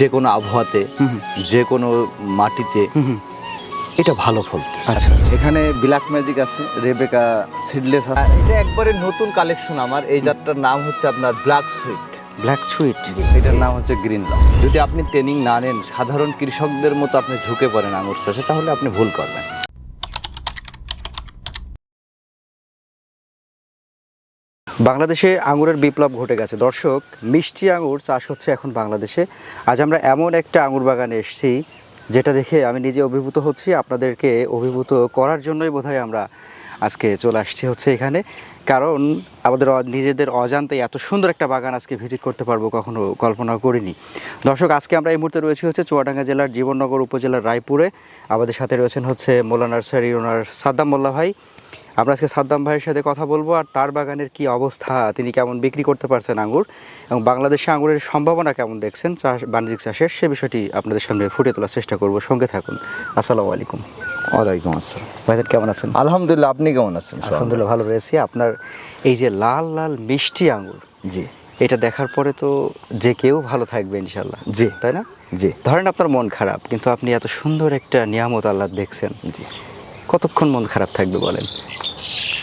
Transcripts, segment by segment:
যে কোনো আবহাওয়াতে যে কোনো মাটিতে এটা ভালো ফলতেছে। আচ্ছা, এখানে ব্ল্যাক ম্যাজিক আছে, রেবেকা সিডলেস আছে। এটা একবারে নতুন কালেকশন আমার। এই জাতটার নাম হচ্ছে আপনার ব্ল্যাক সুইট। ব্ল্যাক সুইট, এটার নাম হচ্ছে গ্রিন লং। যদি আপনি ট্রেনিং না নেন, সাধারণ কৃষকদের মতো আপনি ঝুঁকে পড়েন আঙুর চাষে, তাহলে আপনি ভুল করবেন। বাংলাদেশে আঙুরের বিপ্লব ঘটে গেছে। দর্শক, মিষ্টি আঙুর চাষ হচ্ছে এখন বাংলাদেশে। আজ আমরা এমন একটা আঙুর বাগানে এসেছি যেটা দেখে আমি নিজে অভিভূত হচ্ছি। আপনাদেরকে অভিভূত করার জন্যই বোধহয় আমরা আজকে চলে আসছি হচ্ছে এখানে, কারণ আমাদের নিজেদের অজান্তে এত সুন্দর একটা বাগান আজকে ভিজিট করতে পারবো কখনো কল্পনা করিনি। দর্শক, আজকে আমরা এই মুহূর্তে রয়েছি হচ্ছে চুয়াডাঙ্গা জেলার জীবননগর উপজেলার রায়পুরে। আমাদের সাথে রয়েছেন হচ্ছে মোল্লা নার্সারি ওনার সাদ্দাম মোল্লা ভাই। আমরা আজকে সাদ্দাম ভাইয়ের সাথে কথা বলবো আর তার বাগানের কি অবস্থা, তিনি কেমন বিক্রি করতে পারছেন আঙুর, এবং বাংলাদেশে আঙুরের সম্ভাবনা কেমন দেখছেন চাষ, বাণিজ্যিক চাষের, সে বিষয়টি আপনাদের সামনে ফুটিয়ে তোলার চেষ্টা করব। সঙ্গে থাকুন। আসসালামু আলাইকুম। ওয়ালাইকুম আসসালাম। ভাইজান কেমন আছেন? আলহামদুলিল্লাহ, আপনি কেমন আছেন? আলহামদুলিল্লাহ ভালো রয়েছি। আপনার এই যে লাল লাল মিষ্টি আঙুর, জি, এটা দেখার পরে তো যে কেউ ভালো থাকবে ইনশাল্লাহ, জি, তাই না? জি। ধরেন আপনার মন খারাপ, কিন্তু আপনি এত সুন্দর একটা নিয়ামত আল্লাহ দেখছেন, জি। কতক্ষণ মন খারাপ থাকবে বলেন?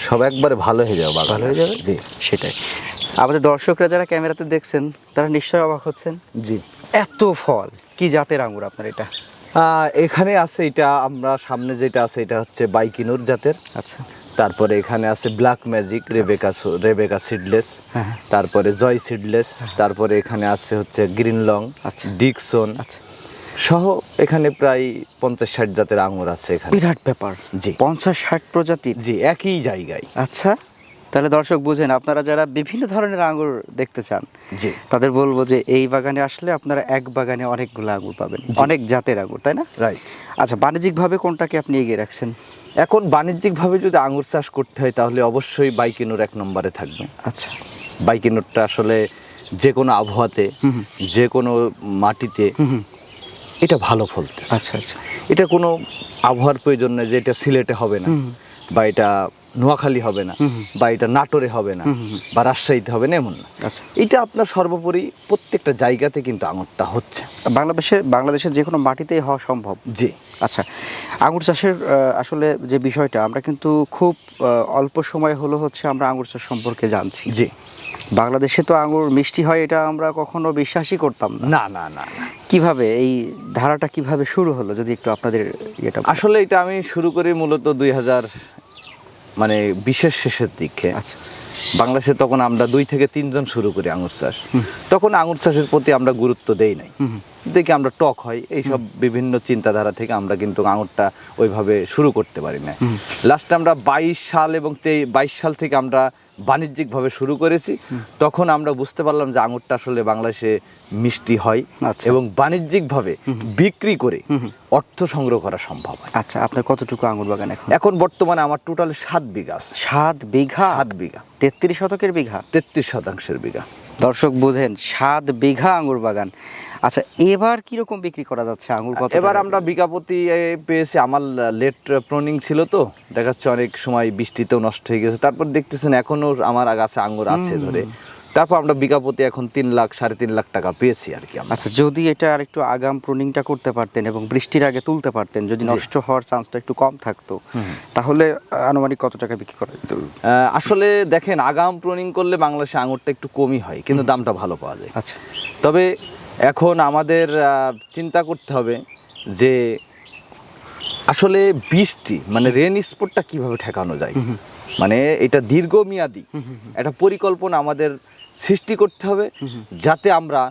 সব একবারে ভালো হয়ে যাবে, ভালো হয়ে যাবে। জি, সেটাই। আমাদের দর্শকরা যারা ক্যামেরাতে দেখছেন তারা নিশ্চয়ই অবাক হচ্ছেন। জি। এত ফল, কি জাতের আঙুর আপনার এটা? এখানে আছে, এটা আমরা সামনে যেটা আছে এটা হচ্ছে বাইকিনুর জাতের। আচ্ছা। তারপরে এখানে আছে ব্ল্যাক ম্যাজিক, রেবেকা সিডলেস, হ্যাঁ। তারপরে জয় সিডলেস, তারপরে এখানে আছে হচ্ছে গ্রিন লং, আচ্ছা। ডিকসন, আচ্ছা, সহ এখানে প্রায় 50-60 জাতের আঙুর আছে এখানে। বিরাট ব্যাপার। জি। 50-60 প্রজাতির। জি, একই জায়গায়। আচ্ছা, তাহলে দর্শক বুঝেন, আপনারা যারা বিভিন্ন ধরনের আঙুর দেখতে চান, জি, তাদের বলবো যে এই বাগানে আসলে আপনারা এক বাগানে অনেকগুলো আঙুর পাবেন, অনেক জাতের আঙুর, তাই না? রাইট। আচ্ছা, বাণিজ্যিকভাবে কোনটাকে আপনি এগিয়ে রাখছেন? এখন বাণিজ্যিকভাবে যদি আঙুর চাষ করতে হয় তাহলে অবশ্যই বাইকিনুর এক নম্বরে থাকবে। আচ্ছা। বাইকিনুরটা আসলে যে কোনো আবহাওয়াতে যে কোনো মাটিতে এটা ভালো ফলতেছে। আচ্ছা আচ্ছা। এটা কোনো আবহাওয়ার প্রয়োজন নেই যে এটা সিলেটে হবে না, বা এটা নোয়াখালী হবে না, বা এটা নাটোরে হবে না, বা রাজশাহীতে হবে না, এমন না। আচ্ছা। এটা আপনার সর্বোপরি প্রত্যেকটা জায়গাতে কিন্তু আঙুরটা হচ্ছে। বাংলাদেশের যে কোনো মাটিতেই হওয়া সম্ভব। জি। আচ্ছা, আঙুর চাষের আসলে যে বিষয়টা, আমরা কিন্তু খুব অল্প সময় হলো হচ্ছে আমরা আঙুর চাষ সম্পর্কে জানছি। জি। বাংলাদেশে তো আঙুর মিষ্টি হয় এটা আমরা কখনো বিশ্বাসই করতাম না। না না না। কিভাবে এই ধারাটা কিভাবে শুরু হলো, যদি একটু আপনাদের এটা? আসলে এটা আমি শুরু করি মূলত 2020 শেষের দিকে। আচ্ছা। বাংলাদেশে তখন আমরা 2 থেকে 3 জন শুরু করি আঙুর চাষ। তখন আঙুর চাষের প্রতি আমরা গুরুত্ব দেই নাই, দেখি আমরা টক হয় এইসব বিভিন্ন চিন্তাধারা থেকে আমরা কিন্তু আঙুরটা ওইভাবে শুরু করতে পারি না। লাস্টে আমরা 22 সাল এবং 22 সাল থেকে আমরা বাণিজ্যিকভাবে শুরু করেছি। তখন আমরা বুঝতে পারলাম যে আঙুরটা আসলে বাংলাদেশে মিষ্টি হয় এবং বাণিজ্যিকভাবে বিক্রি করে অর্থ সংগ্রহ করা সম্ভব হয়। আচ্ছা, আপনার কতটুকু আঙুর বাগান এখন? এখন বর্তমানে আমার টোটাল 7 বিঘা আছে। 7 বিঘা? 7 বিঘা। 33 শতকের বিঘা? 33% বিঘা। দর্শক বুঝেন, 7 বিঘা আঙুর বাগান। আচ্ছা, এবার কিরকম বিক্রি করা যাচ্ছে আঙুর? কত? এবার আমরা বিঘা প্রতি পেয়েছি, আমার লেট প্রনিং ছিল তো, দেখাচ্ছে অনেক সময় বৃষ্টিতেও নষ্ট হয়ে গেছে। তারপর দেখতেছেন এখনো আমার গাছে আঙুর আছে ধরে। তারপর আমরা বিঘা প্রতি এখন 3 লাখ 3.5 লাখ টাকা পেয়েছি আর কি। আচ্ছা, যদি এটা আর একটু আগাম প্রুনিংটা করতে পারতেন এবং বৃষ্টির আগে তুলতে পারতেন, যদি নষ্ট হওয়ার চান্সটা একটু কম থাকতো, তাহলে আনুমানিক কত টাকা বিক্রি করা যেত? আসলে দেখেন, আগাম প্রুনিং করলে বাংলাদেশে আঙুরটা একটু কমই হয়, কিন্তু দামটা ভালো পাওয়া যায়। আচ্ছা। তবে এখন আমাদের চিন্তা করতে হবে যে আসলে বৃষ্টি রেন স্পটটা কিভাবে ঠেকানো যায়। এটা দীর্ঘমেয়াদী একটা পরিকল্পনা আমাদের সৃষ্টি করতে হবে, যাতে আমরা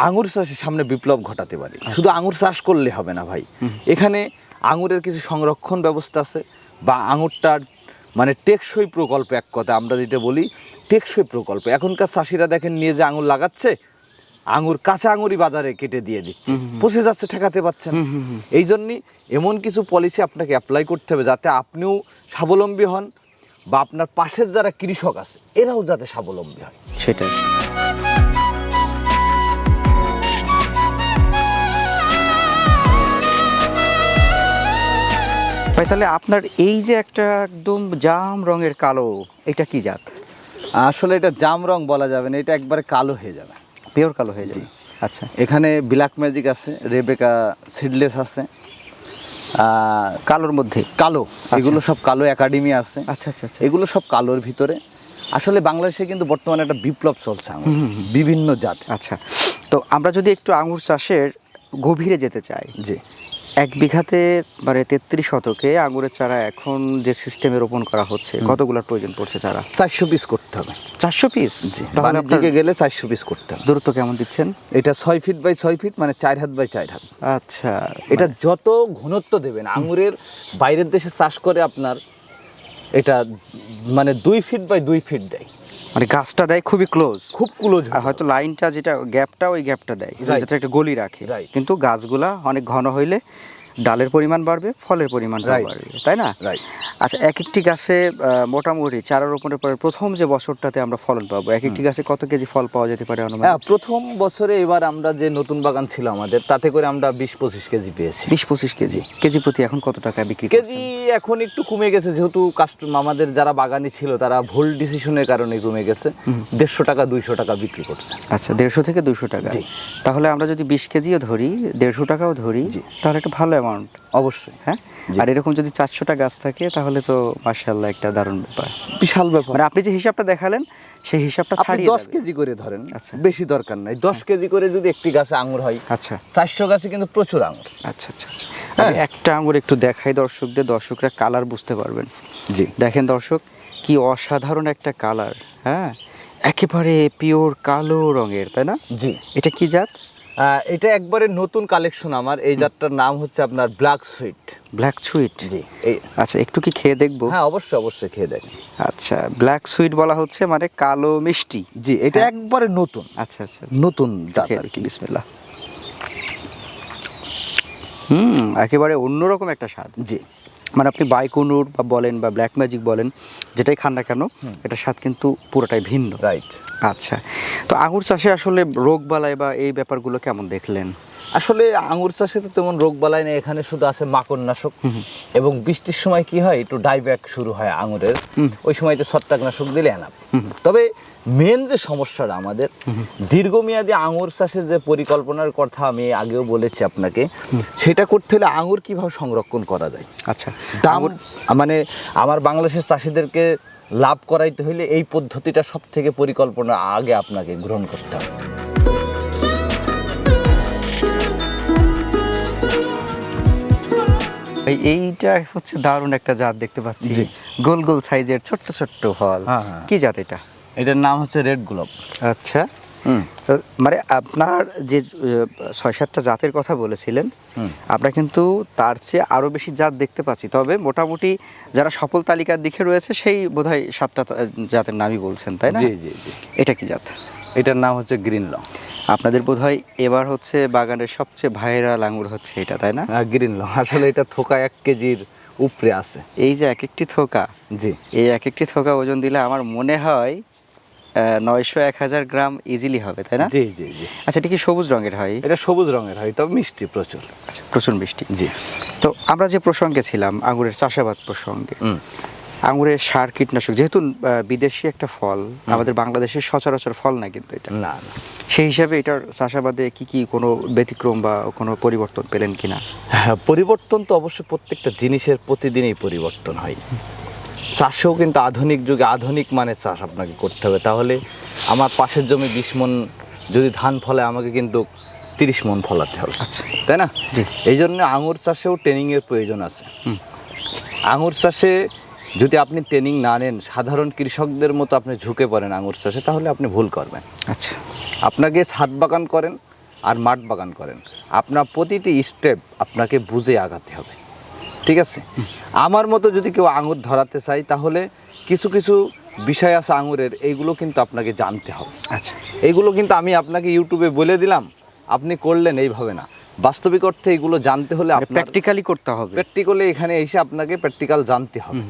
আঙুর চাষের সামনে বিপ্লব ঘটাতে পারি। শুধু আঙুর চাষ করলে হবে না ভাই, এখানে আঙুরের কিছু সংরক্ষণ ব্যবস্থা আছে, বা আঙুরটার টেকসই প্রকল্প, এক কথা আমরা যেটা বলি টেকসই প্রকল্প। এখনকার চাষিরা দেখেন নিয়ে যে আঙুর লাগাচ্ছে, আঙুর কাঁচা আঙুরই বাজারে কেটে দিয়ে দিচ্ছে, পচে যাচ্ছে, ঠেকাতে পারছেন। এই জন্যই এমন কিছু পলিসি আপনাকে অ্যাপ্লাই করতে হবে যাতে আপনিও স্বাবলম্বী হন, বা আপনার পাশের যারা কৃষক আছে এরাও যাতে স্বাবলম্বী হয়। সেটাই। ভাই, তাহলে আপনার এই যে একটা একদম জাম রঙের কালো, এটা কি জাত? আসলে এটা জাম রং বলা যাবে না, এটা একবারে কালো হয়ে যাবে, পিওর কালো হয়ে যাবে। আচ্ছা, এখানে ব্ল্যাক ম্যাজিক আছে, রেবেকা সিডলেস আছে, কালোর মধ্যে কালো, এগুলো সব কালো একাডেমি আছে। আচ্ছা আচ্ছা আচ্ছা, এগুলো সব কালোর ভিতরে। আসলে বাংলাদেশে কিন্তু বর্তমানে একটা বিপ্লব চলছে আঙুর, বিভিন্ন জাত। আচ্ছা। তো আমরা যদি একটু আঙুর চাষের গভীরে যেতে চাই, জি, 1 বিঘাতে মানে 33 শতকে আঙুরের চারা এখন যে সিস্টেমে রোপণ করা হচ্ছে, কতগুলোর প্রয়োজন পড়ছে চারা? 400 পিস করতে হবে। 400 পিস? জি, তাহলে বাণিজ্যিকে আপনার গেলে 400 পিস করতে হবে। দূরত্ব কেমন দিচ্ছেন? এটা 6 ফিট বাই 6 ফিট, মানে 4 হাত বাই 4 হাত। আচ্ছা, এটা যত ঘনত্ব দেবেন, আঙুরের বাইরের দেশে চাষ করে আপনার এটা মানে 2 ফিট বাই 2 ফিট দেয়, মানে গাছটা দেয় খুবই ক্লোজ, খুব ক্লোজ। আর হয়তো লাইনটা যেটা গ্যাপটা, ওই গ্যাপটা দেয়, Right. যাতে একটা গলি রাখে। Right. কিন্তু গাছগুলা অনেক ঘন হইলে ডালের পরিমাণ বাড়বে, ফলের পরিমাণ Right. বাড়বে, তাই না? রাইট। আচ্ছা, এক একটি গাছে মোটামুটি চারা রোপণের পরে প্রথম যে বছরটাতে আমরা ফলন পাবো, এক একটি গাছে কত কেজি ফল পাওয়া যেতে পারে অনুমান? হ্যাঁ, প্রথম বছরে এবার আমরা যে নতুন বাগান ছিল আমাদের, তাতে করে আমরা 20-25 কেজি পেয়েছি। 20-25 কেজি। কেজি প্রতি এখন কত টাকা বিক্রি কেজি এখন একটু কমে গেছে, যেহেতু আমাদের যারা বাগানি ছিল তারা ভুল ডিসিশনের কারণে কমে গেছে। 150 টাকা 200 টাকা বিক্রি করছে। আচ্ছা, 150 থেকে 200 টাকা। জি। তাহলে আমরা যদি 20 কেজিও ধরি, 150 টাকাও ধরি, জি। তাহলে একটা ভালো অ্যামাউন্ট। অবশ্যই, হ্যাঁ। জি। আর এরকম যদি 400টা গাছ থাকে তাহলে তো মাশাআল্লাহ একটা দারুণ ব্যাপার। বিশাল ব্যাপার। মানে আপনি যে হিসাবটা দেখালেন সেই হিসাবটা আপনি ছাড়িয়ে 10 যাবে। কেজি করে ধরেন, আচ্ছা। বেশি দরকার নাই। 10 কেজি করে যদি একটি গাছে আঙুর হয়, আচ্ছা 400 গাছে কিন্তু প্রচুর আঙুর। আচ্ছা আচ্ছা আচ্ছা। আমি একটা আঙ্গুর একটু দেখাই দর্শকদের, দর্শকরা কালার বুঝতে পারবেন। জি, দেখেন দর্শক, কি অসাধারণ একটা কালার। হ্যাঁ, একেবারে পিওর কালো রঙের, তাই না? জি। এটা কি জাত? এটা একবারে নতুন কালেকশন আমার। এই জাতটার নাম হচ্ছে আপনার ব্ল্যাক সুইট। Black sweet? জি। এই, আচ্ছা, একটু কি খেয়ে দেখবো? হ্যাঁ, অবশ্যই অবশ্যই খেয়ে দেখেন। আচ্ছা, ব্ল্যাক সুইট বলা হচ্ছে মানে কালো মিষ্টি। জি, এটা একবারে নতুন, আচ্ছা আচ্ছা, নতুন জাত খেয়ে আর দেখি, কি। বিসমিল্লাহ। একেবারে অন্যরকম একটা স্বাদ। জি, মানে আপনি বাইকুনুর বা বলেন বা ব্ল্যাক ম্যাজিক বলেন, যেটাই খান না কেন, এটা স্বাদ কিন্তু পুরোটাই ভিন্ন। রাইট। আচ্ছা, তো আঙুর চাষে আসলে রোগ বালাই বা এই ব্যাপারগুলো কেমন দেখলেন? আসলে আঙুর চাষে তো তেমন রোগ বালাই নেই, এখানে শুধু আছে মাকড়নাশক। এবং বৃষ্টির সময় কি হয়, একটু ডাইব্যাক শুরু হয় আঙুরের, ওই সময়তে ছত্রাকনাশক দিলে এনাফ। তবে মেন যে সমস্যাটা আমাদের, দীর্ঘমেয়াদী আঙুর চাষের যে পরিকল্পনার কথা আমি আগেও বলেছি আপনাকে, সেটা করতে হলে আঙুর কিভাবে সংরক্ষণ করা যায়। আচ্ছা, দাম মানে আমার বাংলাদেশের চাষিদেরকে লাভ করাইতে হলে এই পদ্ধতিটা সব থেকে পরিকল্পনা আগে আপনাকে গ্রহণ করতে হবে। এইটা হচ্ছে দারুণ একটা জাত দেখতে পাচ্ছি, জি। গোল গোল সাইজের ছোট্ট ছোট্ট ফল। হ্যাঁ, হ্যাঁ। কি জাত এটা? এটার নাম হচ্ছে রেড গোলাপ। আচ্ছা, মানে আপনার যে 6-7টা জাতের কথা বলেছিলেন, আমরা কিন্তু তার চেয়ে আরো বেশি জাত দেখতে পাচ্ছি। তবে মোটামুটি যারা সফল তালিকার দিকে রয়েছে সেই বোধহয় 7টা জাতের নামই বলছেন, তাই না? জি জি জি। এটা কি জাত? এটার নাম হচ্ছে গ্রিন লং। আপনাদের বোধহয় এবার হচ্ছে বাগানের সবচেয়ে ভাইরাল আঙুর হচ্ছে এটা, তাই না? গ্রিন লং, আসলে এটা থোকা 1 কেজির উপরে আছে। এই যে এক একটি থোকা, জি, এই এক একটি থোকা ওজন দিলে আমার মনে হয় 900-1000 গ্রাম ইজিলি হবে, তাই না? জি জি জি। আচ্ছা, এটা কি সবুজ রঙের হয়? এটা সবুজ রঙের হয়, তবে মিষ্টি প্রচুর। আচ্ছা, প্রচুর মিষ্টি। জি। তো আমরা যে প্রসঙ্গে ছিলাম আঙুরের চাষাবাদ প্রসঙ্গে, আঙুরের সার কীটনাশক, যেহেতু বিদেশি একটা ফল, আমাদের বাংলাদেশের সচরাচর ফল না কিন্তু এটা, না না, সেই হিসাবে এটার চাষাবাদে কি কোনো ব্যতিক্রম বা কোনো পরিবর্তন পেলেন কিনা? হ্যাঁ, পরিবর্তন তো অবশ্যই প্রত্যেকটা জিনিসের প্রতিদিনই পরিবর্তন হয়। চাষেও কিন্তু আধুনিক যুগে আধুনিক মানের চাষ আপনাকে করতে হবে। তাহলে আমার পাশের জমি 20 মণ যদি ধান ফলে, আমাকে কিন্তু 30 মণ ফলাতে হবে। আচ্ছা, তাই না? জি। এই জন্য আঙুর চাষেও ট্রেনিংয়ের প্রয়োজন আছে। আঙুর চাষে যদি আপনি ট্রেনিং না নেন, সাধারণ কৃষকদের মতো আপনি ঝুঁকে পড়েন আঙুর চাষে, তাহলে আপনি ভুল করবেন। আচ্ছা, আপনাকে ছাদ বাগান করেন আর মাঠ বাগান করেন, আপনার প্রতিটি স্টেপ আপনাকে বুঝে আগাতে হবে। ঠিক আছে? আমার মতো যদি কেউ আঙুর ধরাতে চাই, তাহলে কিছু কিছু বিষয় আছে আঙুরের, এইগুলো কিন্তু আপনাকে জানতে হবে। আচ্ছা, এইগুলো কিন্তু আমি আপনাকে ইউটিউবে বলে দিলাম, আপনি করলেন, এইভাবে না। বাস্তবিক অর্থে এগুলো জানতে হলে প্র্যাকটিক্যালি করতে হবে। প্র্যাকটিক্যালি এখানে এসে আপনাকে প্র্যাকটিক্যাল জানতে হবে।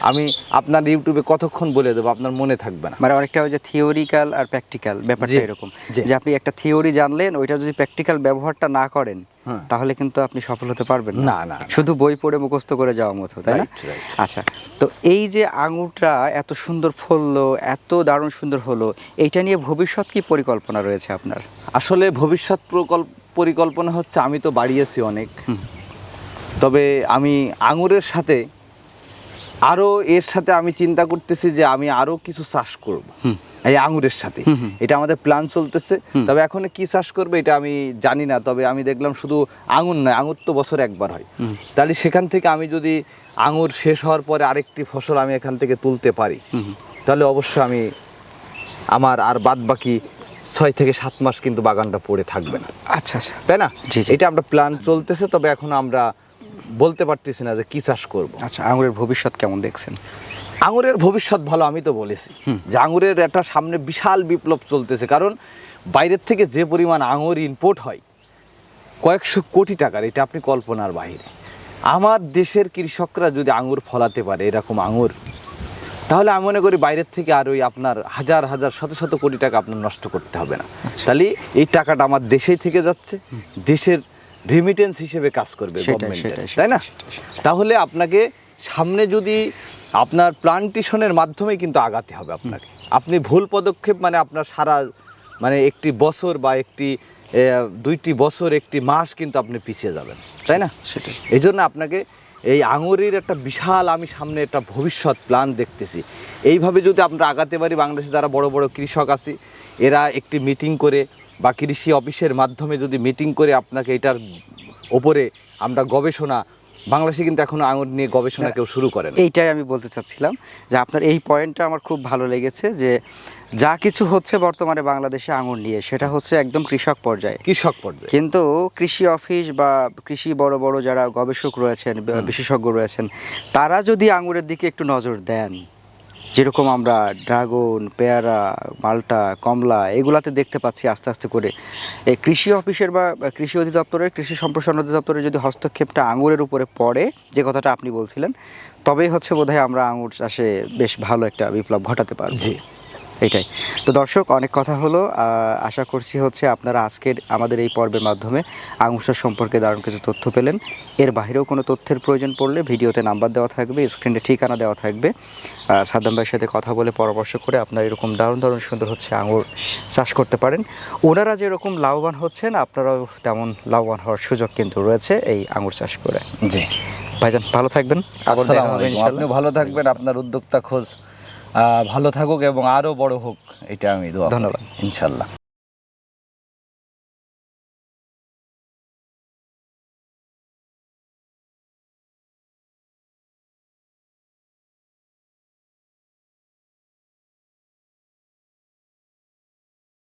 আমি আপনার ইউটিউবে কতক্ষণ বলে দেবো, আপনার মনে থাকবে না। মানে অনেকটা ওই যে থিওরিক্যাল আর প্র্যাকটিক্যাল ব্যাপারটা জি, এরকম, জি। যে আপনি একটা থিওরি জানলেন, ওইটা যদি প্র্যাকটিক্যাল ব্যবহারটা না করেন হ্যাঁ। তাহলে কিন্তু আপনি সফল হতে পারবেন না, না, না। শুধু বই পড়ে মুখস্থ করে যাওয়ার মতো, তাই না? Right, right. আচ্ছা, তো এই যে আঙুরটা এত সুন্দর ফললো, এত দারুণ সুন্দর হলো, এইটা নিয়ে ভবিষ্যৎ কি পরিকল্পনা রয়েছে আপনার? আসলে ভবিষ্যৎ পরিকল্পনা হচ্ছে, আমি তো বাড়িয়েছি অনেক, তবে আমি আঙুরের সাথে এর সাথে আমি চিন্তা করতেছি যে আমি আরো কিছু চাষ করব এই আঙুরের সাথে। এটা আমাদের প্ল্যান চলতেছে, তবে এখন কি চাষ করবে এটা আমি জানি না। তবে আমি দেখলাম শুধু আঙুর নয়, আঙুর তো বছরে একবার হয়, তাহলে সেখান থেকে আমি যদি আঙুর শেষ হওয়ার পরে আরেকটি ফসল আমি এখান থেকে তুলতে পারি, তাহলে অবশ্যই আমি আমার আর বাদ বাকি 6 থেকে 7 মাস কিন্তু বাগানটা পড়ে থাকবে না। আচ্ছা আচ্ছা, তাই না? জি, জি। এটা আমরা প্ল্যান চলতেছে, তবে এখন আমরা বলতে পারতেছি না যে কি চাষ করব। আচ্ছা, আঙুরের ভবিষ্যৎ কেমন দেখছেন? আঙুরের ভবিষ্যৎ ভালো, আমি তো বলেছি যে আঙুরের একটা সামনে বিশাল বিপ্লব চলতেছে। কারণ বাইরের থেকে যে পরিমাণ আঙুর ইম্পোর্ট হয় কয়েকশো কোটি টাকার, এটা আপনি কল্পনার বাইরে। আমার দেশের কৃষকরা যদি আঙুর ফলাতে পারে এরকম আঙুর, তাহলে আমি মনে করি বাইরের থেকে আর ওই আপনার হাজার হাজার শত শত কোটি টাকা আপনার নষ্ট করতে হবে না। তাহলে এই টাকাটা আমার দেশেই থেকে যাচ্ছে, দেশের রেমিটেন্স হিসেবে কাজ করবে গভর্নমেন্টের, তাই না? তাহলে আপনাকে সামনে যদি আপনার প্লান্টেশনের মাধ্যমে কিন্তু আগাতে হবে আপনাকে। আপনি ভুল পদক্ষেপ মানে আপনার সারা মানে একটি বছর বা একটি 2টি বছর, একটি মাস কিন্তু আপনি পিছিয়ে যাবেন, তাই না? সেটাই। এই জন্য আপনাকে এই আঙুরের একটা বিশাল আমি সামনে একটা ভবিষ্যৎ প্ল্যান দেখতেছি। এইভাবে যদি আমরা আগাতে পারি, বাংলাদেশে যারা বড় বড় কৃষক আছে এরা একটি মিটিং করে বা কৃষি অফিসের মাধ্যমে যদি মিটিং করে আপনাকে এটার ওপরে আমরা গবেষণা, বাংলাদেশে কিন্তু এখনো আঙুর নিয়ে গবেষণা কেউ শুরু করেন। এইটাই আমি বলতে চাচ্ছিলাম যে আপনার এই পয়েন্টটা আমার খুব ভালো লেগেছে, যে যা কিছু হচ্ছে বর্তমানে বাংলাদেশে আঙুর নিয়ে সেটা হচ্ছে একদম কৃষক পর্যায়ে, কৃষক পর্যায়ে। কিন্তু কৃষি অফিস বা কৃষি বড় বড় যারা গবেষক রয়েছেন, বিশেষজ্ঞ রয়েছেন, তারা যদি আঙুরের দিকে একটু নজর দেন, যেরকম আমরা ড্রাগন, পেয়ারা, মাল্টা, কমলা এগুলাতে দেখতে পাচ্ছি আস্তে আস্তে করে, এই কৃষি অফিসের বা কৃষি অধিদপ্তরের, কৃষি সম্প্রসারণ অধিদপ্তরের যদি হস্তক্ষেপটা আঙুরের উপরে পড়ে, যে কথাটা আপনি বলছিলেন, তবেই হচ্ছে বোধহয় আমরা আঙুর চাষে বেশ ভালো একটা বিপ্লব ঘটাতে পারব। জি, এটাই তো দর্শক, অনেক কথা হলো। আশা করছি হচ্ছে আপনারা আজকের আমাদের এই পর্বের মাধ্যমে আঙুর চাষ সম্পর্কে দারুণ কিছু তথ্য পেলেন। এর বাইরেও কোনো তথ্যের প্রয়োজন পড়লে ভিডিওতে নাম্বার দেওয়া থাকবে, স্ক্রিনে ঠিকানা দেওয়া থাকবে। সাদ্দাম ভাইয়ের সাথে কথা বলে পরামর্শ করে আপনারা এরকম দারুণ দারুণ সুন্দর হচ্ছে আঙুর চাষ করতে পারেন। ওনারা যেরকম লাভবান হচ্ছেন, আপনারাও তেমন লাভবান হওয়ার সুযোগ কিন্তু রয়েছে এই আঙুর চাষ করে। জি ভাইজান, ভালো থাকবেন, আবার দেখা হবে ইনশাআল্লাহ। আপনি ভালো থাকবেন, আপনার উদ্যোক্তা খোঁজ ভালো থাকুক এবং আরো বড় হোক, এটা আমি দোয়া করি। ধন্যবাদ। ইনশাল্লাহ।